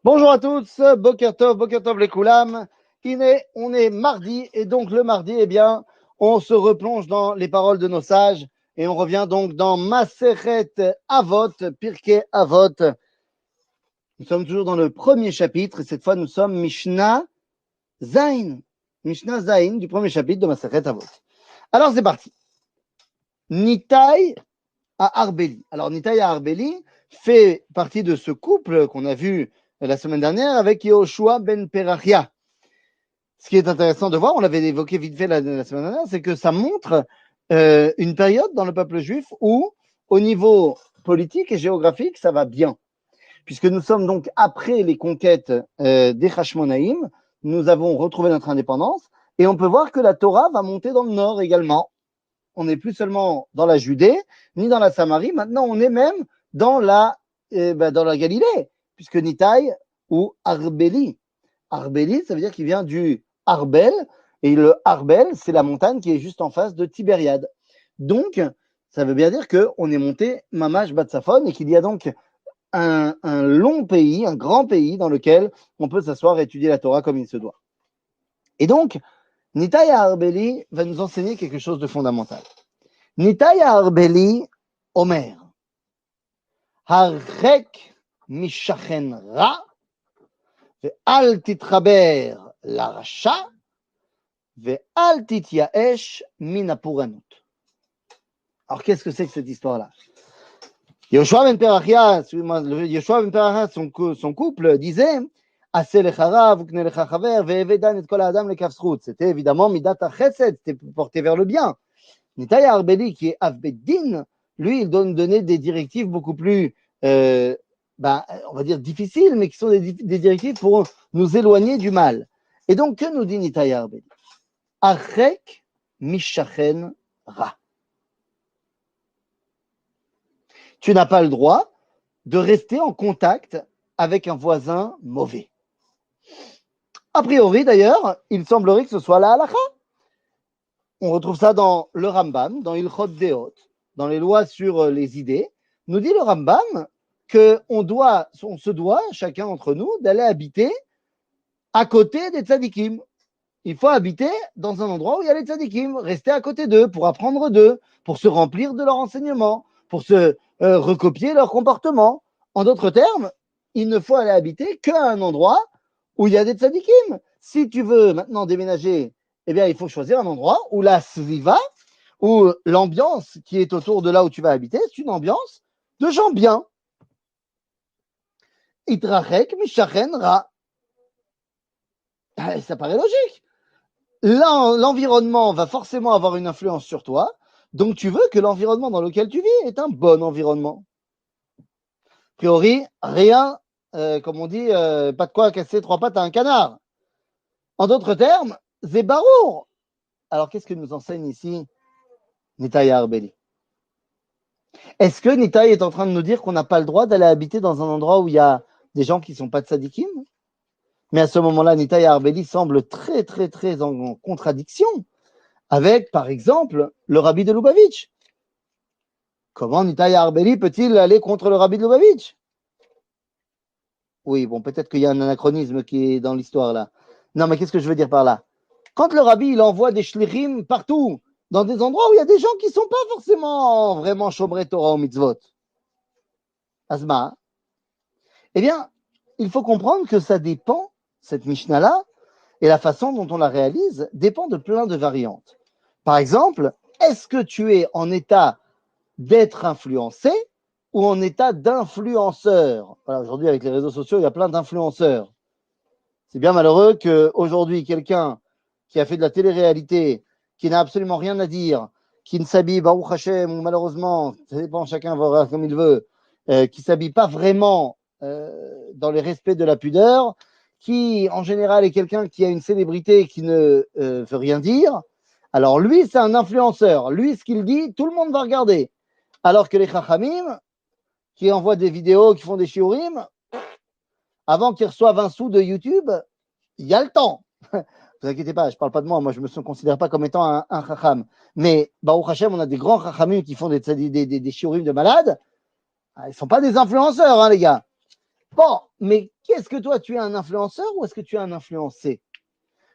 Bonjour à tous, Boker Tov les Koulam. On est mardi et donc le mardi, eh bien, on se replonge dans les paroles de nos sages et on revient donc dans Maseret Avot, Pirkei Avot. Nous sommes toujours dans le premier chapitre et cette fois nous sommes Mishnah Zain. Mishnah Zain du premier chapitre de Maseret Avot. Alors c'est parti. Nitai à Arbeli. Alors Nitai à Arbeli fait partie de ce couple qu'on a vu la semaine dernière avec Yehoshua ben Perachia. Ce qui est intéressant de voir, on l'avait évoqué vite fait la semaine dernière, c'est que ça montre une période dans le peuple juif où, au niveau politique et géographique, ça va bien. Puisque nous sommes donc après les conquêtes des Hashmonaïm, nous avons retrouvé notre indépendance et on peut voir que la Torah va monter dans le nord également. On n'est plus seulement dans la Judée, ni dans la Samarie, maintenant on est même dans dans la Galilée, puisque Nitaï ou Arbeli. Arbeli, ça veut dire qu'il vient du Arbel, et le Arbel, c'est la montagne qui est juste en face de Tibériade. Donc, ça veut bien dire qu'on est monté Mamash Batsafon et qu'il y a donc un long pays, un grand pays dans lequel on peut s'asseoir et étudier la Torah comme il se doit. Et donc, Nitaï Arbeli va nous enseigner quelque chose de fondamental. Nitaï Arbeli Omer, Harek Mishachen Ra, Ve'al Titraber Larasha, Ve'al Tityaesh Minapuranut. Alors, qu'est-ce que c'est que cette histoire-là? Yoshua ben Perachia, son couple, disait c'était évidemment Midat HaChesed, c'était porté vers le bien. Nitaï Arbeli, qui est Avbeddin, lui, il donnait des directives beaucoup plus, on va dire difficiles, mais qui sont des directives pour nous éloigner du mal. Et donc, que nous dit Nitaï Arbeli? Arek Mishachen Ra. Tu n'as pas le droit de rester en contact avec un voisin mauvais. A priori, d'ailleurs, il semblerait que ce soit la halakha. On retrouve ça dans le Rambam, dans Ilchot Deot, dans les lois sur les idées. Nous dit le Rambam qu'on se doit, chacun d'entre nous, d'aller habiter à côté des tzadikim. Il faut habiter dans un endroit où il y a les tzadikim, rester à côté d'eux pour apprendre d'eux, pour se remplir de leur enseignement, pour se recopier leur comportement. En d'autres termes, il ne faut aller habiter qu'à un endroit où il y a des tzadikim. Si tu veux maintenant déménager, eh bien, il faut choisir un endroit où la sviva, où l'ambiance qui est autour de là où tu vas habiter, c'est une ambiance de gens bien. Itrachek mishachen ra. Ça paraît logique. L'environnement va forcément avoir une influence sur toi, donc tu veux que l'environnement dans lequel tu vis est un bon environnement. A priori, rien, comme on dit, pas de quoi casser trois pattes à un canard. En d'autres termes, c'est barour. Alors, qu'est-ce que nous enseigne ici Nitaï Arbeli? Est-ce que Nitaï est en train de nous dire qu'on n'a pas le droit d'aller habiter dans un endroit où il y a des gens qui ne sont pas de tzadikim? Mais à ce moment-là, Nitaï Arbeli semble très, très, très en contradiction avec, par exemple, le rabbi de Lubavitch. Comment Nitaï Arbeli peut-il aller contre le rabbi de Lubavitch? Oui, bon, peut-être qu'il y a un anachronisme qui est dans l'histoire là. Non, mais qu'est-ce que je veux dire par là? Quand le rabbi il envoie des shlichim partout, dans des endroits où il y a des gens qui ne sont pas forcément vraiment shomrei Torah ou mitzvot, Asma, eh bien, il faut comprendre que ça dépend, cette Mishnah-là, et la façon dont on la réalise dépend de plein de variantes. Par exemple, est-ce que tu es en état d'être influencé ou en état d'influenceur? Voilà, aujourd'hui, avec les réseaux sociaux, il y a plein d'influenceurs. C'est bien malheureux qu'aujourd'hui, quelqu'un qui a fait de la télé-réalité, qui n'a absolument rien à dire, qui ne s'habille, Baruch Hashem, ou malheureusement, ça dépend, chacun verra comme il veut, qui ne s'habille pas vraiment dans les respects de la pudeur, qui en général est quelqu'un qui a une célébrité qui ne veut rien dire. Alors lui, c'est un influenceur. Lui, ce qu'il dit, tout le monde va regarder. Alors que les chachamim, qui envoient des vidéos, qui font des shiurim, avant qu'ils reçoivent un sou de YouTube, il y a le temps. Ne vous inquiétez pas, je ne parle pas de moi, je ne me considère pas comme étant un chacham. Mais Baruch Hashem, on a des grands chachamim qui font des shiurim de malades. Ils ne sont pas des influenceurs, hein, les gars. Bon, mais qu'est-ce que toi, tu es un influenceur ou est-ce que tu es un influencé?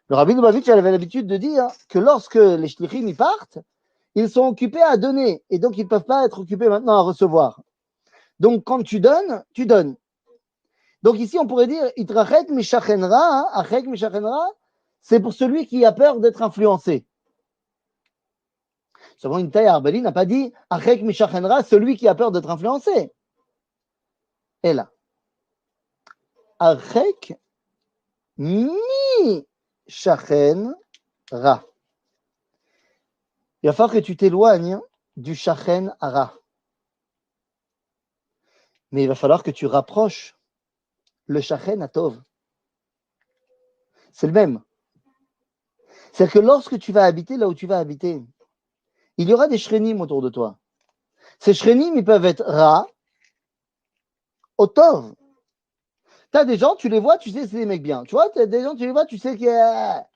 Le Rabbi Lubavitch avait l'habitude de dire que lorsque les shlichim y partent, ils sont occupés à donner et donc ils ne peuvent pas être occupés maintenant à recevoir. Donc quand tu donnes, tu donnes. Donc ici, on pourrait dire Itrachet mishachenra, achek mishachenra, c'est pour celui qui a peur d'être influencé. Seulement, une taille Arbeli n'a pas dit achek mishachenra, celui qui a peur d'être influencé. Et là, achek mishachenra. Il va falloir que tu t'éloignes du shachen hara. Mais il va falloir que tu rapproches le shachen atov. C'est le même. C'est-à-dire que lorsque tu vas habiter là où tu vas habiter, il y aura des shrenim autour de toi. Ces shrenim, ils peuvent être ra, ou tov. Tu as des gens, tu les vois, tu sais, c'est des mecs bien. Tu vois, tu as des gens, tu les vois, tu sais qu'il y a...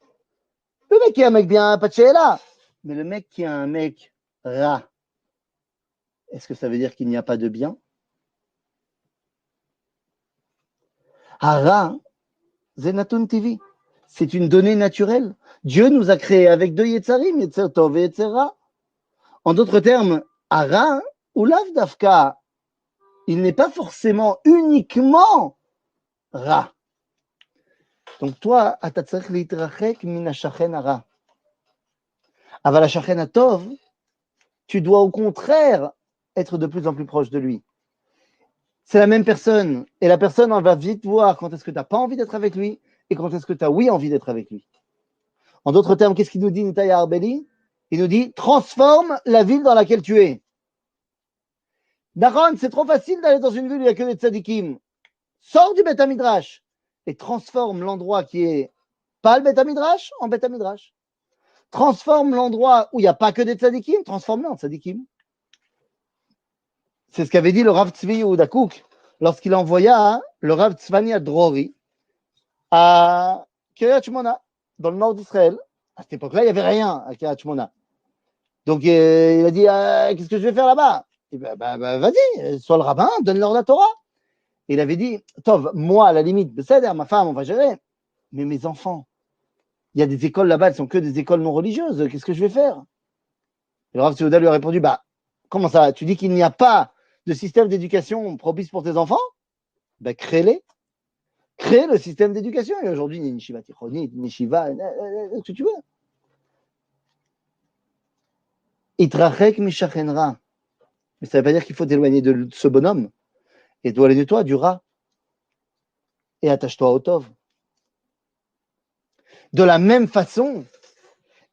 Le mec qui est un mec bien, pas de là. Mais le mec qui est un mec ra, est-ce que ça veut dire qu'il n'y a pas de bien? Hara, zenatun TV. C'est une donnée naturelle. Dieu nous a créés avec deux Yetzarim, Yetzer Tov et Yetzer Ra. En d'autres termes, Hara ou Lav Dafka, il n'est pas forcément uniquement Ra. Donc toi, אתה צריך להתרחק מן השכן הרע. אבל השכן הטוב, tu dois au contraire être de plus en plus proche de lui. C'est la même personne. Et la personne, on va vite voir quand est-ce que tu n'as pas envie d'être avec lui et quand est-ce que tu as oui envie d'être avec lui. En d'autres termes, qu'est-ce qu'il nous dit, Nitaya Arbeli? Il nous dit, transforme la ville dans laquelle tu es. Daron, c'est trop facile d'aller dans une ville où il n'y a que des tzadikim. Sors du Beth Midrash et transforme l'endroit qui est pas le Beth Midrash en Beth Midrash. Transforme l'endroit où il n'y a pas que des tzadikim, transforme-le en tzadikim. C'est ce qu'avait dit le Rav Tzvi Yehuda Kook lorsqu'il envoya le Rav Tzvania Drori à Kiryat Shmona, dans le nord d'Israël. À cette époque-là, il n'y avait rien à Kiryat Shmona. Donc, il a dit, qu'est-ce que je vais faire là-bas? Vas-y, sois le rabbin, donne-leur la Torah. Et il avait dit, Tov, moi, à la limite, ma femme, on va gérer. Mais mes enfants, il y a des écoles là-bas, elles sont que des écoles non religieuses. Qu'est-ce que je vais faire? Et le Rav Tzvi lui a répondu, comment ça? Tu dis qu'il n'y a pas de système d'éducation propice pour tes enfants? Crée-les. Crée le système d'éducation. Et aujourd'hui, il y a une yeshiva tichonite, une yeshiva, ce que tu veux. Itrachek mishachenra. Mais ça ne veut pas dire qu'il faut t'éloigner de ce bonhomme. Et éloigne-toi du rat. Et attache-toi au tov. De la même façon,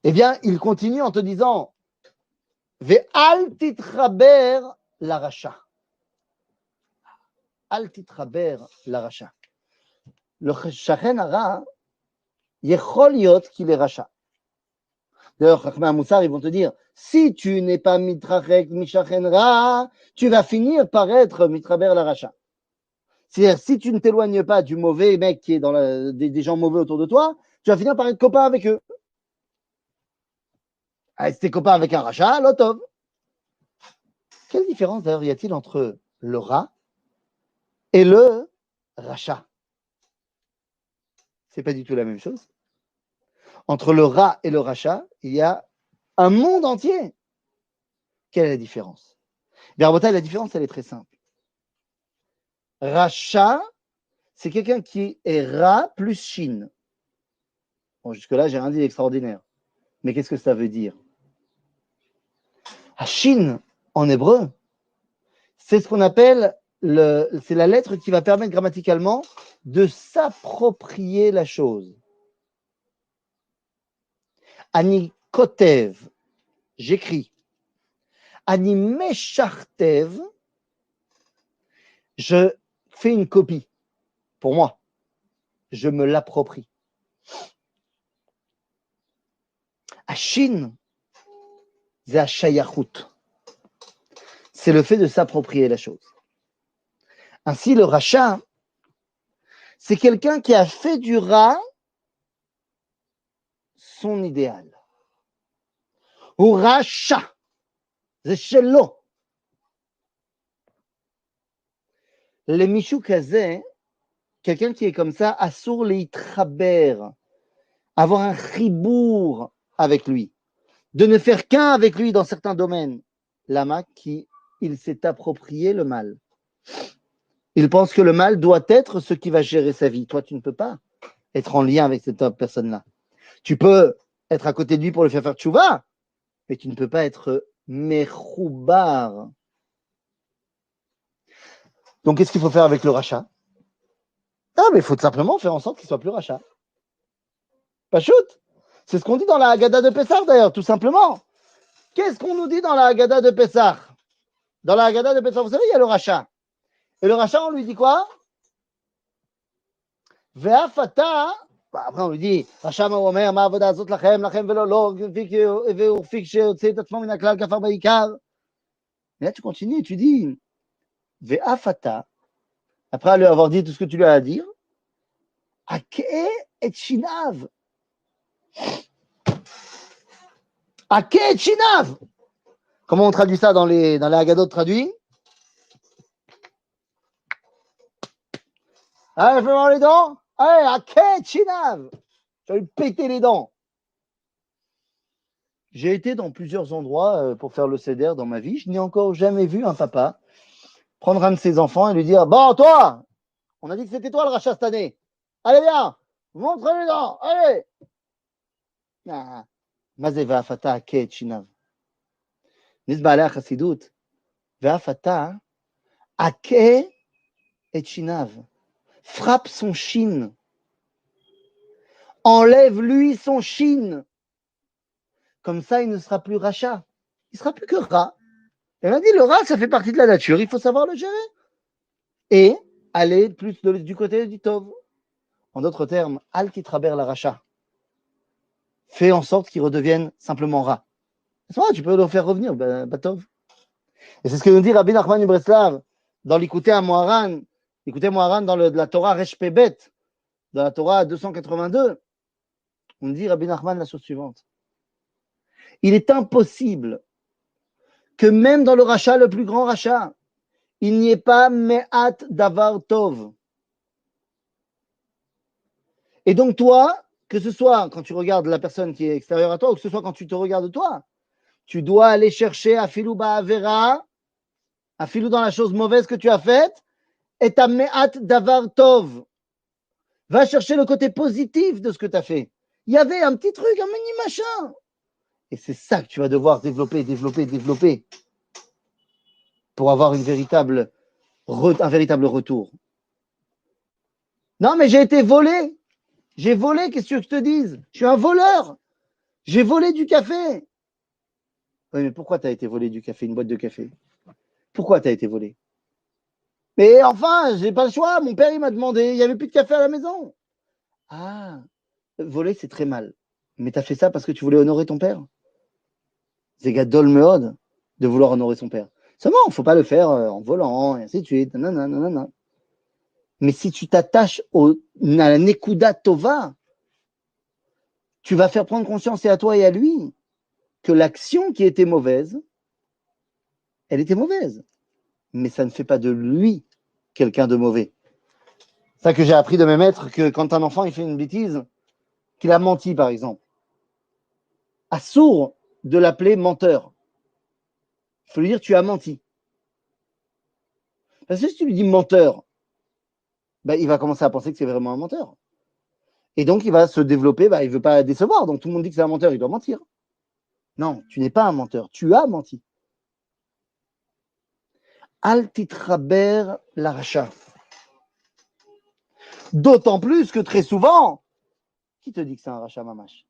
eh bien, il continue en te disant Ve'al titraber la racha. Al titraber la racha. Le shachen hara, yechol yot qu'il est racha. D'ailleurs, Chachmei Moussar, ils vont te dire, si tu n'es pas mitrachek mishachen ra, tu vas finir par être mitraber la racha. C'est-à-dire, si tu ne t'éloignes pas du mauvais mec qui est dans des gens mauvais autour de toi, tu vas finir par être copain avec eux. Ah, si t'es copain avec un rachat, l'otov. Quelle différence d'ailleurs y a-t-il entre le rat et le rachat? C'est pas du tout la même chose. Entre le rat et le rachat, il y a un monde entier. Quelle est la différence? Bien, la différence, elle est très simple. Rachat, c'est quelqu'un qui est rat plus shin. Bon, jusque-là, j'ai rien dit d'extraordinaire. Mais qu'est-ce que ça veut dire? Shin, en hébreu, c'est ce qu'on appelle c'est la lettre qui va permettre grammaticalement de s'approprier la chose. Ani kotev, j'écris. Ani meshartev, je fais une copie pour moi. Je me l'approprie. Ashin, c'est ashayachut. C'est le fait de s'approprier la chose. Ainsi, le rachat, c'est quelqu'un qui a fait du rat son idéal. Ou rachat, c'est shelo. Le Mishou Kazé, quelqu'un qui est comme ça, assour leitraber, avoir un chibour avec lui, de ne faire qu'un avec lui dans certains domaines. Lama qui, il s'est approprié le mal. Il pense que le mal doit être ce qui va gérer sa vie. Toi, tu ne peux pas être en lien avec cette personne-là. Tu peux être à côté de lui pour le faire tchouva, mais tu ne peux pas être mechoubar. Donc, qu'est-ce qu'il faut faire avec le rachat? Ah, mais il faut simplement faire en sorte qu'il soit plus rachat. Pas shoot. C'est ce qu'on dit dans la Haggadah de Pessah, d'ailleurs, tout simplement. Qu'est-ce qu'on nous dit dans la Haggadah de Pessah? Dans la Haggadah de Pessah, vous savez, il y a le rachat. Et le rachat, on lui dit quoi? Ve'afata. Après, on lui dit, rachat ma'omer, ma'avoda azot lachem, lachem velo lo, ve'urfik she'otzei et atzmo min haklal kafar ba'ikar. Et là, tu continues, tu dis, ve'afata. Après lui avoir dit tout ce que tu lui as à dire, ake et shinav. Ake et shinav. Comment on traduit ça dans les Haggadot traduits? Allez, fais voir les dents. Allez, ake et shinav. Je vais lui péter les dents. J'ai été dans plusieurs endroits pour faire le seder dans ma vie. Je n'ai encore jamais vu un papa prendre un de ses enfants et lui dire, bon, toi, on a dit que c'était toi le rachat cette année. Allez, viens, montre les dents. Allez. Mazé ve'afata ake et shinav. Nisba alea chassidut. Ve'afata ake et shinav. Frappe son chine. Enlève-lui son chine. Comme ça, il ne sera plus rachat. Il sera plus que rat. Et on a dit, le rat, ça fait partie de la nature. Il faut savoir le gérer. Et aller plus du côté du tov. En d'autres termes, al titraber la rachat. Fais en sorte qu'il redevienne simplement rat. Tu peux le faire revenir, tov. Et c'est ce que nous dit Rabbi Nachman Ibreslav dans l'Ikouté à Moharan. L'Ikouté Moharan dans la Torah Resh Pebet, dans la Torah 282. On dit Rabbi Nachman la chose suivante. Il est impossible que même dans le rachat, le plus grand rachat, il n'y ait pas me'at davar tov. Et donc toi, que ce soit quand tu regardes la personne qui est extérieure à toi, ou que ce soit quand tu te regardes toi, tu dois aller chercher afilou ba'avera, afilou dans la chose mauvaise que tu as faite, et ta me'at davar tov. Va chercher le côté positif de ce que tu as fait. Il y avait un petit truc, un mini machin. Et c'est ça que tu vas devoir développer pour avoir un véritable retour. Non, mais j'ai été volé. J'ai volé, qu'est-ce que tu veux que je te dise? Je suis un voleur. J'ai volé du café. Oui, mais pourquoi tu as été volé du café, une boîte de café? Pourquoi tu as été volé? Mais enfin, j'ai pas le choix. Mon père, il m'a demandé. Il n'y avait plus de café à la maison. Ah, voler, c'est très mal. Mais tu as fait ça parce que tu voulais honorer ton père? C'est gadol meod de vouloir honorer son père. Seulement, il ne faut pas le faire en volant, et ainsi de suite. Nanana. Mais si tu t'attaches à la Nekuda Tova, tu vas faire prendre conscience et à toi et à lui que l'action qui était mauvaise, elle était mauvaise. Mais ça ne fait pas de lui quelqu'un de mauvais. C'est ça que j'ai appris de mes maîtres, que quand un enfant il fait une bêtise, qu'il a menti par exemple, à sourd de l'appeler menteur. Il faut lui dire tu as menti. Parce que si tu lui dis menteur, il va commencer à penser que c'est vraiment un menteur. Et donc, il va se développer, il ne veut pas décevoir. Donc, tout le monde dit que c'est un menteur, il doit mentir. Non, tu n'es pas un menteur, tu as menti. Al titraber la racha. D'autant plus que très souvent, qui te dit que c'est un rachat mamash?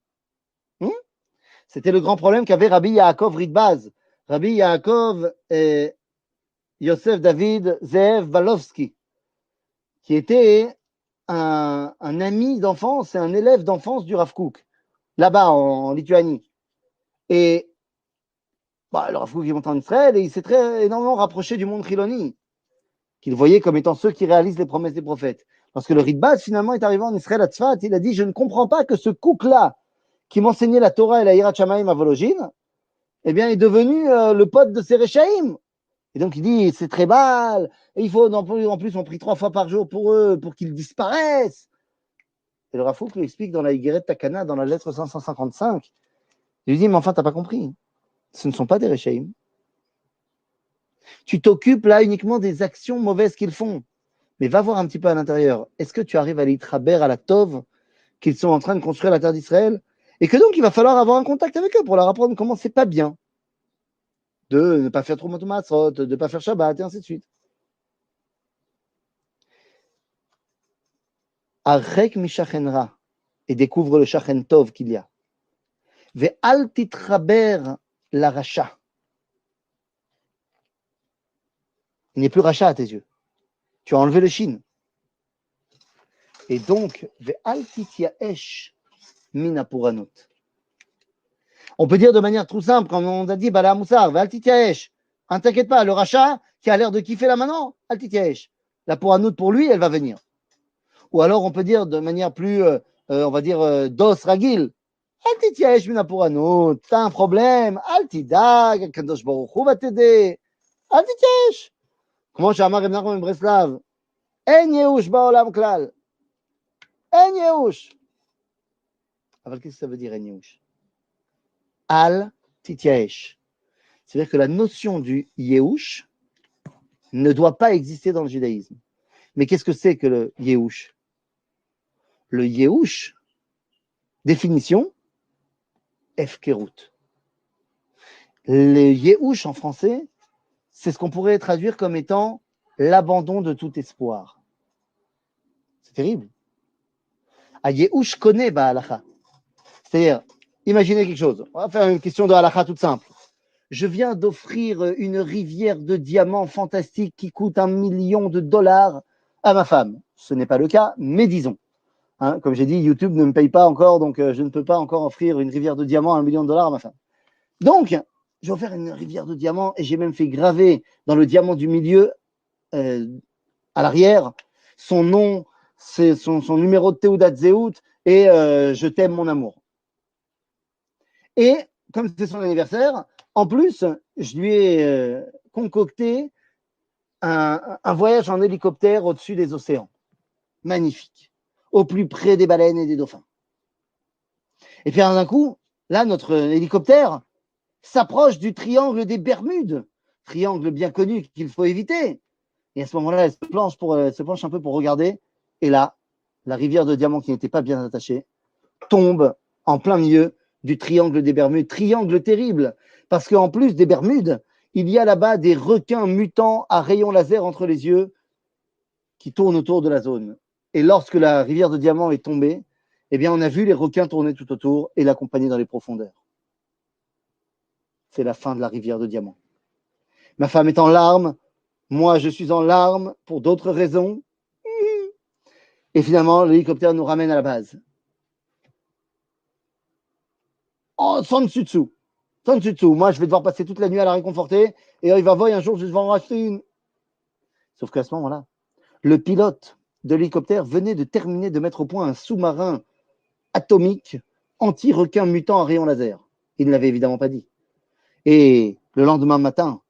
C'était le grand problème qu'avait Rabbi Yaakov Ridbaz. Rabbi Yaakov Yosef David Zeev Balovski, qui était un ami d'enfance et un élève d'enfance du Rav Kook, là-bas en Lituanie. Et le Rav Kook est monté en Israël et il s'est énormément rapproché du monde Chiloni, qu'il voyait comme étant ceux qui réalisent les promesses des prophètes. Lorsque le Ridbaz finalement est arrivé en Israël à Tzfat, il a dit, je ne comprends pas que ce Kook-là, qui m'enseignait la Torah et la Yirat Shamayim à Vologine, eh bien, est devenu le pote de ces Réchaïm. Et donc il dit, c'est très mal, et il faut, en plus, on prie 3 fois par jour pour eux, pour qu'ils disparaissent. Et le Rav Kook lui explique dans la Higueret Takana, dans la lettre 555, il lui dit, mais enfin, t'as pas compris, ce ne sont pas des Réchaïm. Tu t'occupes là uniquement des actions mauvaises qu'ils font. Mais va voir un petit peu à l'intérieur. Est-ce que tu arrives à l'Itraber, à la Tov, qu'ils sont en train de construire la terre d'Israël? Et que donc, il va falloir avoir un contact avec eux pour leur apprendre comment c'est pas bien de ne pas faire trop Matzot, de ne pas faire Shabbat, et ainsi de suite. Arrek mishachenra, et découvre le shachen tov qu'il y a. Ve'al titraber la racha. Il n'est plus racha à tes yeux. Tu as enlevé le shin. Et donc, ve'al tityaesh mina puranot. On peut dire de manière tout simple, comme on a dit, Bala Moussar, ve'al tityaesh. Ne t'inquiète pas, le racha qui a l'air de kiffer là maintenant, al tityaesh. La puranot pour lui, elle va venir. Ou alors on peut dire de manière plus, on va dire, dos ragil. Al tityaesh mina puranot. T'as un problème, al tidag, Kadosh Baruch Hu va t'aider. Al tityaesh. כמו שאמר רב נחמן מברסלב, אין ייאוש בעולם כלל. אין ייאוש. אבל qu'est-ce que ça veut dire, אין ייאוש? Al tityaesh. C'est-à-dire que la notion du ייאוש ne doit pas exister dans le judaïsme. Mais qu'est-ce que c'est que le ייאוש? Le ייאוש, définition, efkerut. Le ייאוש en français, c'est ce qu'on pourrait traduire comme étant l'abandon de tout espoir. C'est terrible. A ייאוש connaît ba'alacha. C'est-à-dire, imaginez quelque chose. On va faire une question de halakha toute simple. Je viens d'offrir une rivière de diamants fantastique qui coûte $1 million à ma femme. Ce n'est pas le cas, mais disons. Hein, comme j'ai dit, YouTube ne me paye pas encore, donc je ne peux pas encore offrir une rivière de diamants à $1 million à ma femme. Donc, j'ai offert une rivière de diamants et j'ai même fait graver dans le diamant du milieu, à l'arrière, son nom, son numéro de Teudat Zehut et je t'aime mon amour. Et comme c'est son anniversaire, en plus, je lui ai concocté un voyage en hélicoptère au-dessus des océans. Magnifique. Au plus près des baleines et des dauphins. Et puis d'un coup, là, notre hélicoptère s'approche du triangle des Bermudes. Triangle bien connu qu'il faut éviter. Et à ce moment-là, elle se penche un peu pour regarder. Et là, la rivière de diamants qui n'était pas bien attachée tombe en plein milieu du triangle des Bermudes. Triangle terrible, parce qu'en plus des Bermudes, il y a là-bas des requins mutants à rayons laser entre les yeux qui tournent autour de la zone. Et lorsque la rivière de diamants est tombée, eh bien, on a vu les requins tourner tout autour et l'accompagner dans les profondeurs. C'est la fin de la rivière de diamants. Ma femme est en larmes, moi je suis en larmes pour d'autres raisons. Et finalement, l'hélicoptère nous ramène à la base. Sans dessus-dessous. Sans dessus-dessous. Moi, je vais devoir passer toute la nuit à la réconforter et il va voir un jour, je vais devoir en racheter une. Sauf qu'à ce moment-là, le pilote de l'hélicoptère venait de terminer de mettre au point un sous-marin atomique anti-requin mutant à rayon laser. Il ne l'avait évidemment pas dit. Et le lendemain matin,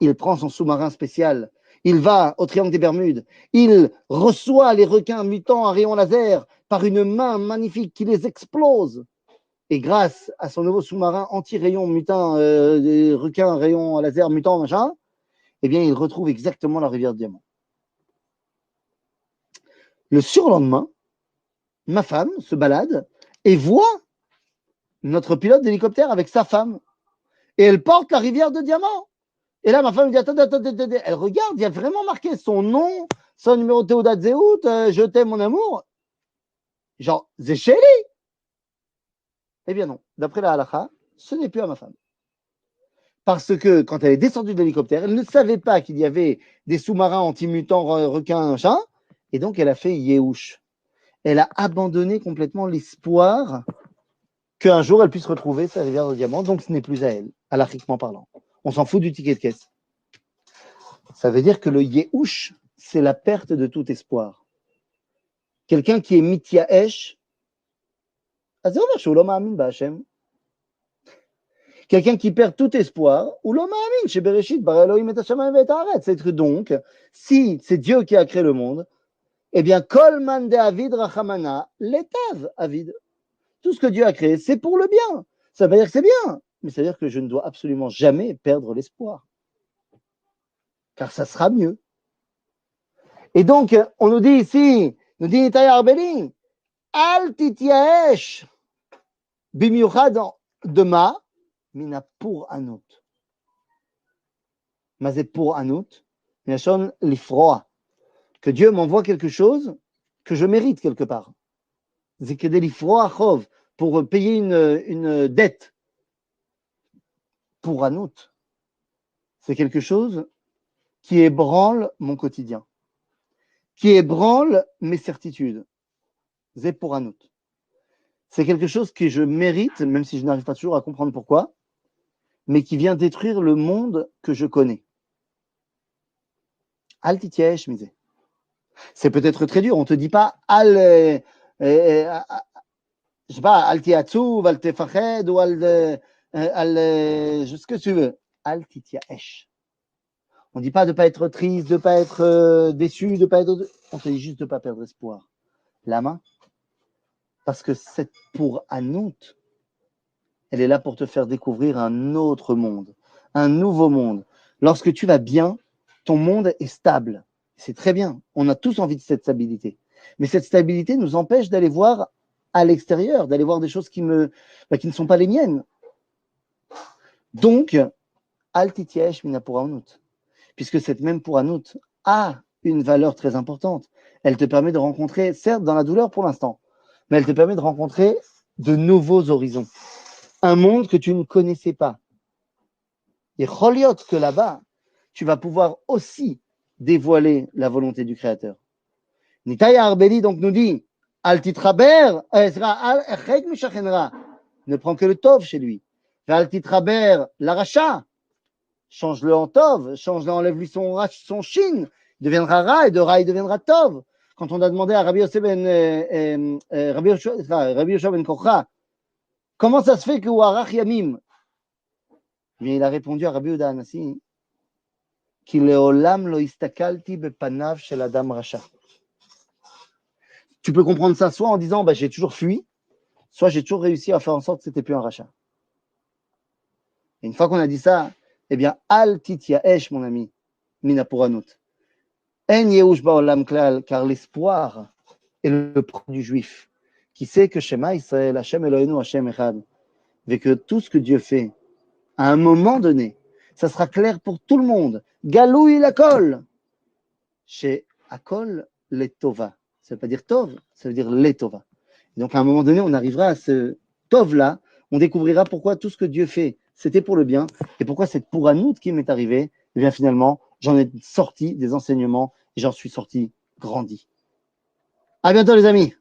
il prend son sous-marin spécial, il va au triangle des Bermudes, il reçoit les requins mutants à rayon laser par une main magnifique qui les explose. Et grâce à son nouveau sous-marin anti-rayon mutant, des requins à rayon laser mutant, machin, eh bien, il retrouve exactement la rivière de diamants. Le surlendemain, ma femme se balade et voit notre pilote d'hélicoptère avec sa femme. Et elle porte la rivière de diamants. Et là, ma femme me dit, attendez. Elle regarde, il y a vraiment marqué son nom, son numéro de Teudat Zehut, je t'aime mon amour. Genre, Zéchéli. Eh bien non, d'après la halakha, ce n'est plus à ma femme. Parce que quand elle est descendue de l'hélicoptère, elle ne savait pas qu'il y avait des sous-marins anti-mutants, requins, chat, et donc elle a fait Yéhouch. Elle a abandonné complètement l'espoir qu'un jour elle puisse retrouver sa rivière de diamants, donc ce n'est plus à elle, halachiquement parlant. On s'en fout du ticket de caisse. Ça veut dire que le Yéhouch, c'est la perte de tout espoir. Quelqu'un qui est mityaesh, Quelqu'un qui perd tout espoir, ou l'homme amin, chez Bereshit, bar Elohim et Hashamayim et Haaretz. C'est que donc, si c'est Dieu qui a créé le monde, eh bien, Kol man de Avid Rachamana, l'étav Avid. Tout ce que Dieu a créé, c'est pour le bien. Ça veut pas dire que c'est bien, mais ça veut dire que je ne dois absolument jamais perdre l'espoir. Car ça sera mieux. Et donc, on nous dit ici, nous dit Nitaï Arbeli, Al tityaesh bimiuchad dema mina pour anout. Mazé pour anout, minashon lifroa. Que Dieu m'envoie quelque chose que je mérite quelque part. C'est que des lifroa chov, pour payer une dette. Pour anout. C'est quelque chose qui ébranle mon quotidien, qui ébranle mes certitudes. C'est pour anout. C'est quelque chose que je mérite, même si je n'arrive pas toujours à comprendre pourquoi, mais qui vient détruire le monde que je connais. Al titiesh misé. C'est peut-être très dur. On ne te dit pas al, je sais pas, al tiatsou, al tefached ou ce que tu veux. Al titiesh. On ne dit pas de ne pas être triste, de ne pas être déçu, de ne pas être. On te dit juste de ne pas perdre espoir. La main. Parce que cette pour anout, elle est là pour te faire découvrir un autre monde, un nouveau monde. Lorsque tu vas bien, ton monde est stable. C'est très bien. On a tous envie de cette stabilité. Mais cette stabilité nous empêche d'aller voir à l'extérieur, d'aller voir des choses qui ne sont pas les miennes. Donc, al titiesh mina pour anout. Puisque cette même pour anout a une valeur très importante. Elle te permet de rencontrer, certes dans la douleur pour l'instant, mais elle te permet de rencontrer de nouveaux horizons. Un monde que tu ne connaissais pas. Et choliot que là-bas, tu vas pouvoir aussi dévoiler la volonté du Créateur. Nitaï Arbeli donc nous dit, Al titraber, ne prends que le tov chez lui. Al titraber, l'aracha, change-le en tov, change-le, enlève-lui son shin, il deviendra ra, et de ra, il deviendra tov. Quand on a demandé à Rabbi Yoshua ben Kocha, comment ça se fait que Warach Yamim? Mais il a répondu à Rabbi Yehuda Hanassi, Ki leolam lo istakalti bepanav shel adam rasha. Tu peux comprendre ça soit en disant bah, j'ai toujours fui, soit j'ai toujours réussi à faire en sorte que c'était plus un rachat. Et une fois qu'on a dit ça, eh bien, al titia esh, mon ami, mina pour anout. En yehush baolam klal, car l'espoir est le propre du juif, qui sait que Shema Israël, Hashem Eloheinu, Hashem Echad, et que tout ce que Dieu fait, à un moment donné, ça sera clair pour tout le monde. Galouille la kol. Chez Akol, les tova. Ça ne veut pas dire tov, ça veut dire les tova. Et donc à un moment donné, on arrivera à ce tov-là, on découvrira pourquoi tout ce que Dieu fait, c'était pour le bien, et pourquoi c'est pour anout qui m'est arrivé, et bien finalement, j'en ai sorti des enseignements, et j'en suis sorti grandi. À bientôt les amis.